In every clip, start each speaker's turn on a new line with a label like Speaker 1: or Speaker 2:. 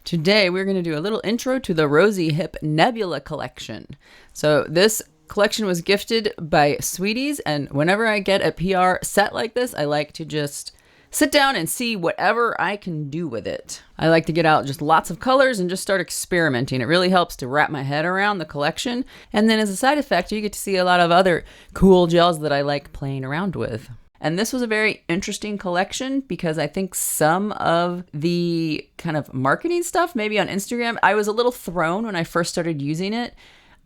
Speaker 1: Today we're going to do a little intro to the Rozyhip Nebula Collection. So this collection was gifted by Sweeties, and whenever I get a PR set like this, I like to just sit down and see whatever I can do with it. I like to get out just lots of colors and just start experimenting. It really helps to wrap my head around the collection. And then as a side effect, you get to see a lot of other cool gels that I like playing around with. And this was a very interesting collection because I think some of the kind of marketing stuff, maybe on Instagram, I was a little thrown when I first started using it.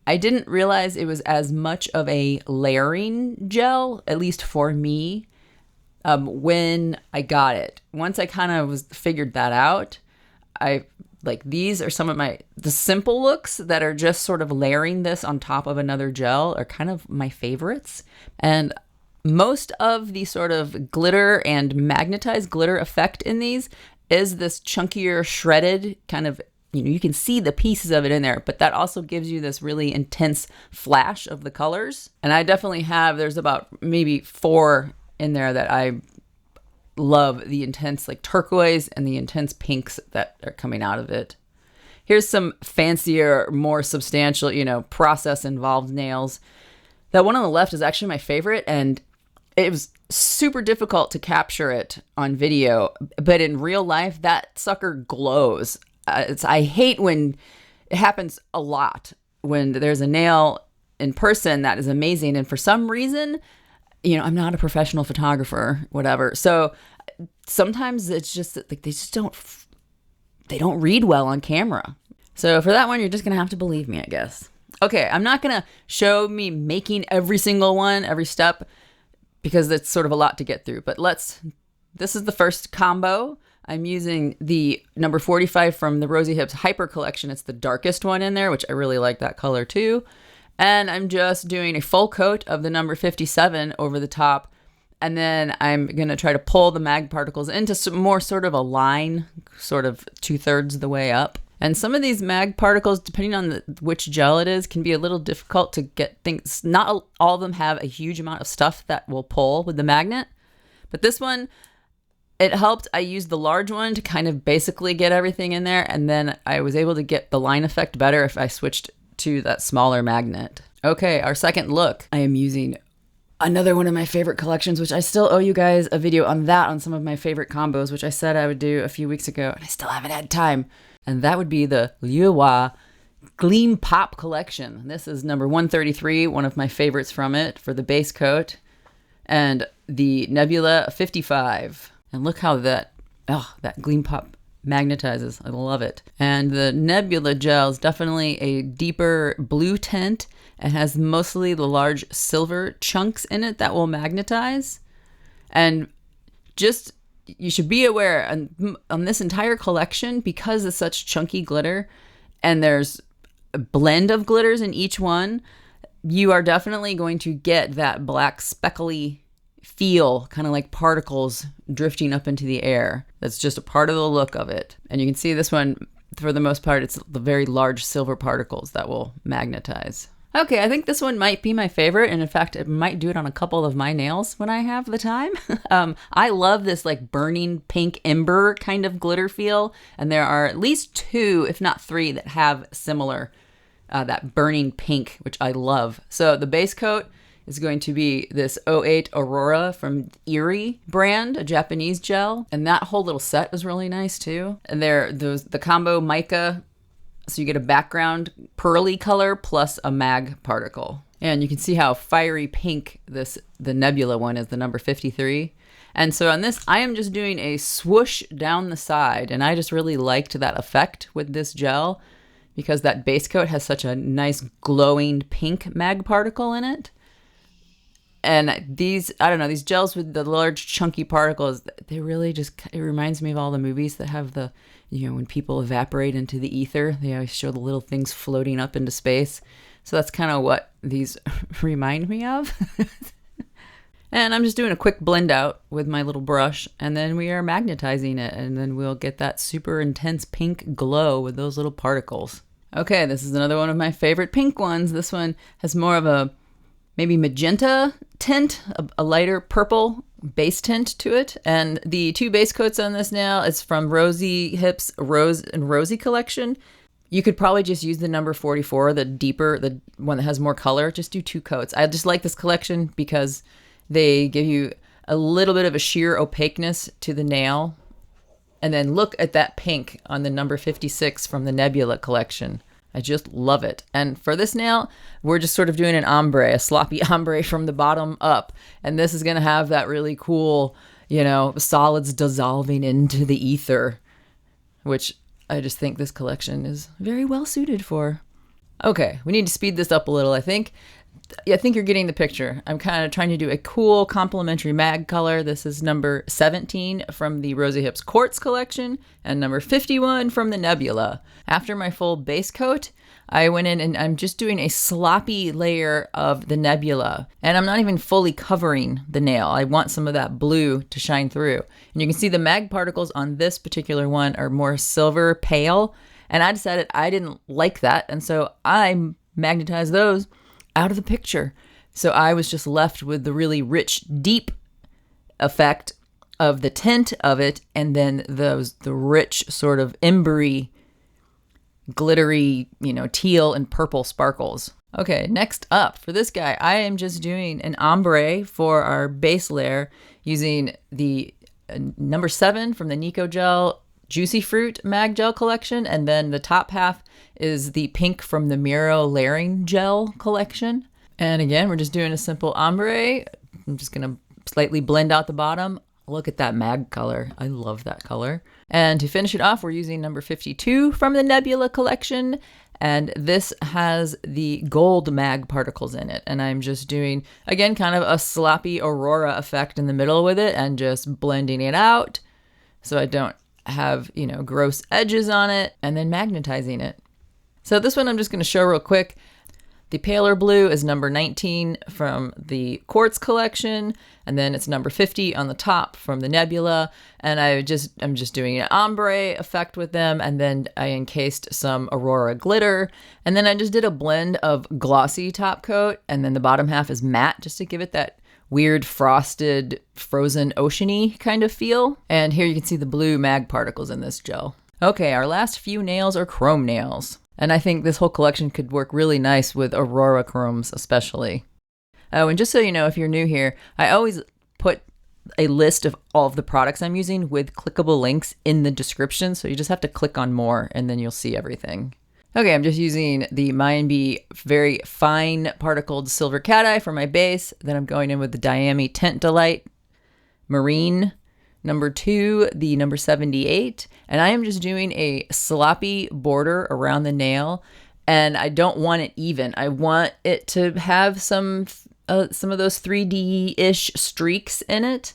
Speaker 1: I didn't realize it was as much of a layering gel, at least for me, when I got it. Once I kind of figured that out, these are some of the simple looks that are just sort of layering this on top of another gel are kind of my favorites. And most of the sort of glitter and magnetized glitter effect in these is this chunkier shredded kind of, you can see the pieces of it in there, but that also gives you this really intense flash of the colors. And I definitely there's about maybe 4 in there that I love, the intense like turquoise and the intense pinks that are coming out of it. Here's some fancier, more substantial, process involved nails. That one on the left is actually my favorite, and it was super difficult to capture it on video, but in real life, that sucker glows. I hate when it happens a lot, when there's a nail in person that is amazing, and for some reason, I'm not a professional photographer, whatever. So sometimes it's just like they don't read well on camera. So for that one, you're just gonna have to believe me, I guess. Okay, I'm not gonna show me making every single one, every step, because it's sort of a lot to get through. But this is the first combo. I'm using the number 45 from the Rozyhip's Hyper Collection. It's the darkest one in there, which I really like that color too. And I'm just doing a full coat of the number 57 over the top. And then I'm going to try to pull the mag particles into some more sort of a line, sort of 2/3 the way up. And some of these mag particles, depending on which gel it is, can be a little difficult to get things. Not all of them have a huge amount of stuff that will pull with the magnet. But this one, it helped. I used the large one to kind of basically get everything in there. And then I was able to get the line effect better if I switched to that smaller magnet. Okay, our second look. I am using another one of my favorite collections, which I still owe you guys a video on some of my favorite combos, which I said I would do a few weeks ago, and I still haven't had time. And that would be the Liuwa Gleam Pop Collection. This is number 133, one of my favorites from it for the base coat, and the Nebula 55. And look how that Gleam Pop magnetizes. I love it. And the Nebula gel is definitely a deeper blue tint. It has mostly the large silver chunks in it that will magnetize. And you should be aware on this entire collection, because it's such chunky glitter and there's a blend of glitters in each one, you are definitely going to get that black speckly feel, kind of like particles drifting up into the air. That's just a part of the look of it. And you can see this one, for the most part, it's the very large silver particles that will magnetize. Okay, I think this one might be my favorite, and in fact, it might do it on a couple of my nails when I have the time. I love this like burning pink ember kind of glitter feel, and there are at least 2, if not 3, that have similar, that burning pink, which I love. So the base coat is going to be this 08 Aurora from Erie brand, a Japanese gel, and that whole little set was really nice too. And the combo mica. So you get a background pearly color plus a mag particle. And you can see how fiery pink the Nebula one is, the number 53. And so on this, I am just doing a swoosh down the side. And I just really liked that effect with this gel because that base coat has such a nice glowing pink mag particle in it. And these gels with the large chunky particles, they really it reminds me of all the movies that have when people evaporate into the ether, they always show the little things floating up into space. So that's kind of what these remind me of. And I'm just doing a quick blend out with my little brush, and then we are magnetizing it, and then we'll get that super intense pink glow with those little particles. Okay, this is another one of my favorite pink ones. This one has more of a maybe magenta tint, a lighter purple base tint to it. And the 2 base coats on this nail is from Rozyhip's Rose and Rosy collection. You could probably just use the number 44, the deeper, the one that has more color. Just do 2 coats. I just like this collection because they give you a little bit of a sheer opaqueness to the nail. And then look at that pink on the number 56 from the Nebula collection. I just love it. And for this nail, we're just sort of doing an ombre, a sloppy ombre from the bottom up. And this is going to have that really cool, solids dissolving into the ether, which I just think this collection is very well suited for. Okay, we need to speed this up a little, I think. I think you're getting the picture. I'm kind of trying to do a cool complementary mag color. This is number 17 from the Rozyhip's Quartz collection and number 51 from the Nebula. After my full base coat, I went in and I'm just doing a sloppy layer of the Nebula. And I'm not even fully covering the nail. I want some of that blue to shine through. And you can see the mag particles on this particular one are more silver pale. And I decided I didn't like that. And so I magnetized those out of the picture. So I was just left with the really rich, deep effect of the tint of it, and then the rich sort of embery, glittery, teal and purple sparkles. Okay, next up for this guy, I am just doing an ombre for our base layer using the number 7 from the Nico Gel Juicy Fruit Mag Gel collection, and then the top half is the pink from the Miro Layering Gel collection. And again, we're just doing a simple ombre. I'm just going to slightly blend out the bottom. Look at that mag color. I love that color. And to finish it off, we're using number 52 from the Nebula collection. And this has the gold mag particles in it. And I'm just doing, again, kind of a sloppy aurora effect in the middle with it and just blending it out so I don't have, gross edges on it, and then magnetizing it. So this one I'm just going to show real quick. The paler blue is number 19 from the Quartz collection, and then it's number 50 on the top from the Nebula. And I'm just doing an ombre effect with them, and then I encased some aurora glitter, and then I just did a blend of glossy top coat, and then the bottom half is matte just to give it that weird frosted, frozen, oceany kind of feel. And here you can see the blue mag particles in this gel. Okay, our last few nails are chrome nails. And I think this whole collection could work really nice with aurora chromes especially. Oh, and just so you know, if you're new here, I always put a list of all of the products I'm using with clickable links in the description. So you just have to click on more and then you'll see everything. Okay, I'm just using the Mayan Bee very fine particled silver cat eye for my base. Then I'm going in with the Diami Tent Delight Marine number 2, the number 78. And I am just doing a sloppy border around the nail. And I don't want it even. I want it to have some of those 3D-ish streaks in it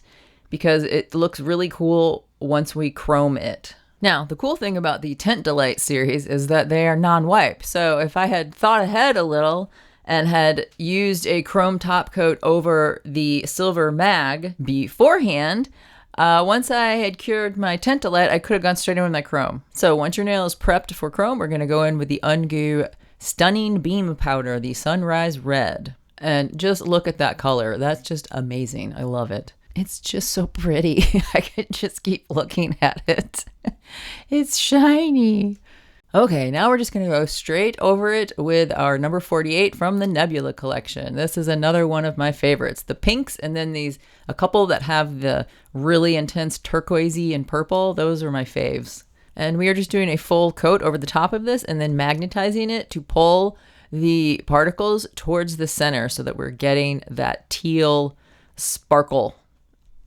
Speaker 1: because it looks really cool once we chrome it. Now, the cool thing about the Tent Delight series is that they are non-wipe. So if I had thought ahead a little and had used a chrome top coat over the silver mag beforehand, once I had cured my Tent Delight, I could have gone straight in with my chrome. So once your nail is prepped for chrome, we're going to go in with the Ungoo Stunning Beam Powder, the Sunrise Red. And just look at that color. That's just amazing. I love it. It's just so pretty. I could just keep looking at it. It's shiny. Okay, now we're just going to go straight over it with our number 48 from the Nebula collection. This is another one of my favorites. The pinks and then a couple that have the really intense turquoisey and purple. Those are my faves. And we are just doing a full coat over the top of this and then magnetizing it to pull the particles towards the center so that we're getting that teal sparkle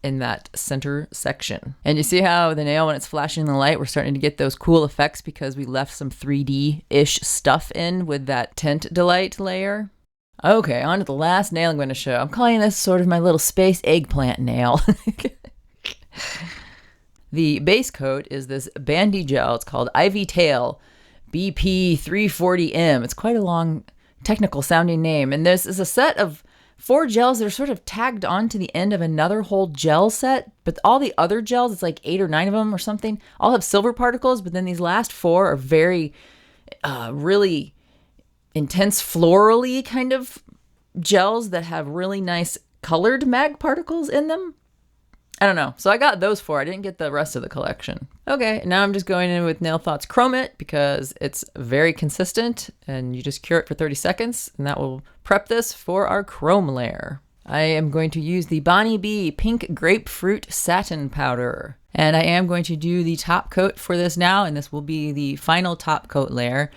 Speaker 1: in that center section. And you see how the nail, when it's flashing in the light, we're starting to get those cool effects because we left some 3D-ish stuff in with that Tent Delight layer. Okay, on to the last nail I'm going to show. I'm calling this sort of my little space eggplant nail. The base coat is this bandy gel. It's called Ivy Tail BP340M. It's quite a long technical sounding name. And this is a set of 4 gels that are sort of tagged on to the end of another whole gel set, but all the other gels, it's like 8 or 9 of them or something, all have silver particles, but then these last 4 are very, really intense florally kind of gels that have really nice colored mag particles in them. I don't know. So I got those 4. I didn't get the rest of the collection. Okay, now I'm just going in with Nail Thoughts Chrome It because it's very consistent and you just cure it for 30 seconds and that will prep this for our chrome layer. I am going to use the Bonnie B Pink Grapefruit Satin Powder. And I am going to do the top coat for this now, and this will be the final top coat layer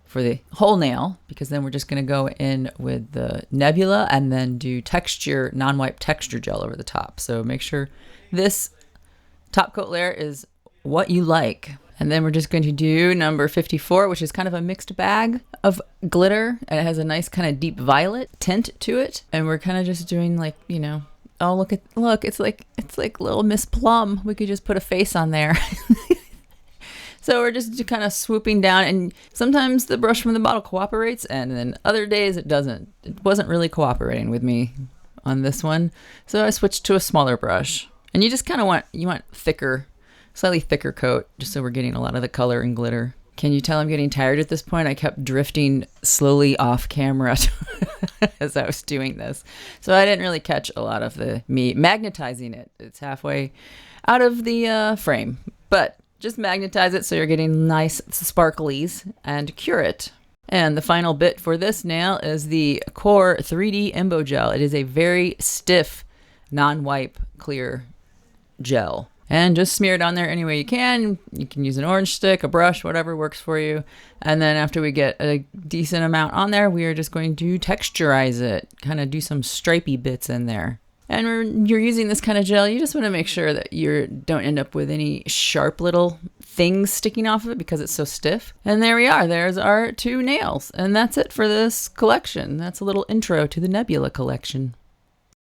Speaker 1: for the whole nail, because then we're just going to go in with the nebula and then do texture, non-wipe texture gel over the top. So make sure this top coat layer is what you like. And then we're just going to do number 54, which is kind of a mixed bag of glitter. And it has a nice kind of deep violet tint to it. And we're kind of just doing like, you know, oh, look, it's like little Miss Plum. We could just put a face on there. So we're just kind of swooping down, and sometimes the brush from the bottle cooperates, and then other days it doesn't. It wasn't really cooperating with me on this one. So I switched to a smaller brush. And you just kind of want thicker, slightly thicker coat, just so we're getting a lot of the color and glitter. Can you tell I'm getting tired at this point? I kept drifting slowly off camera as I was doing this. So I didn't really catch a lot of me magnetizing it. It's halfway out of the frame. But just magnetize it so you're getting nice sparklies and cure it. And the final bit for this nail is the Core 3D Embo Gel. It is a very stiff, non-wipe, clear gel. And just smear it on there any way you can. You can use an orange stick, a brush, whatever works for you. And then after we get a decent amount on there, we are just going to texturize it, kind of do some stripey bits in there. And when you're using this kind of gel, you just want to make sure that you don't end up with any sharp little things sticking off of it because it's so stiff. And there we are. There's our 2 nails. And that's it for this collection. That's a little intro to the Nebula Collection.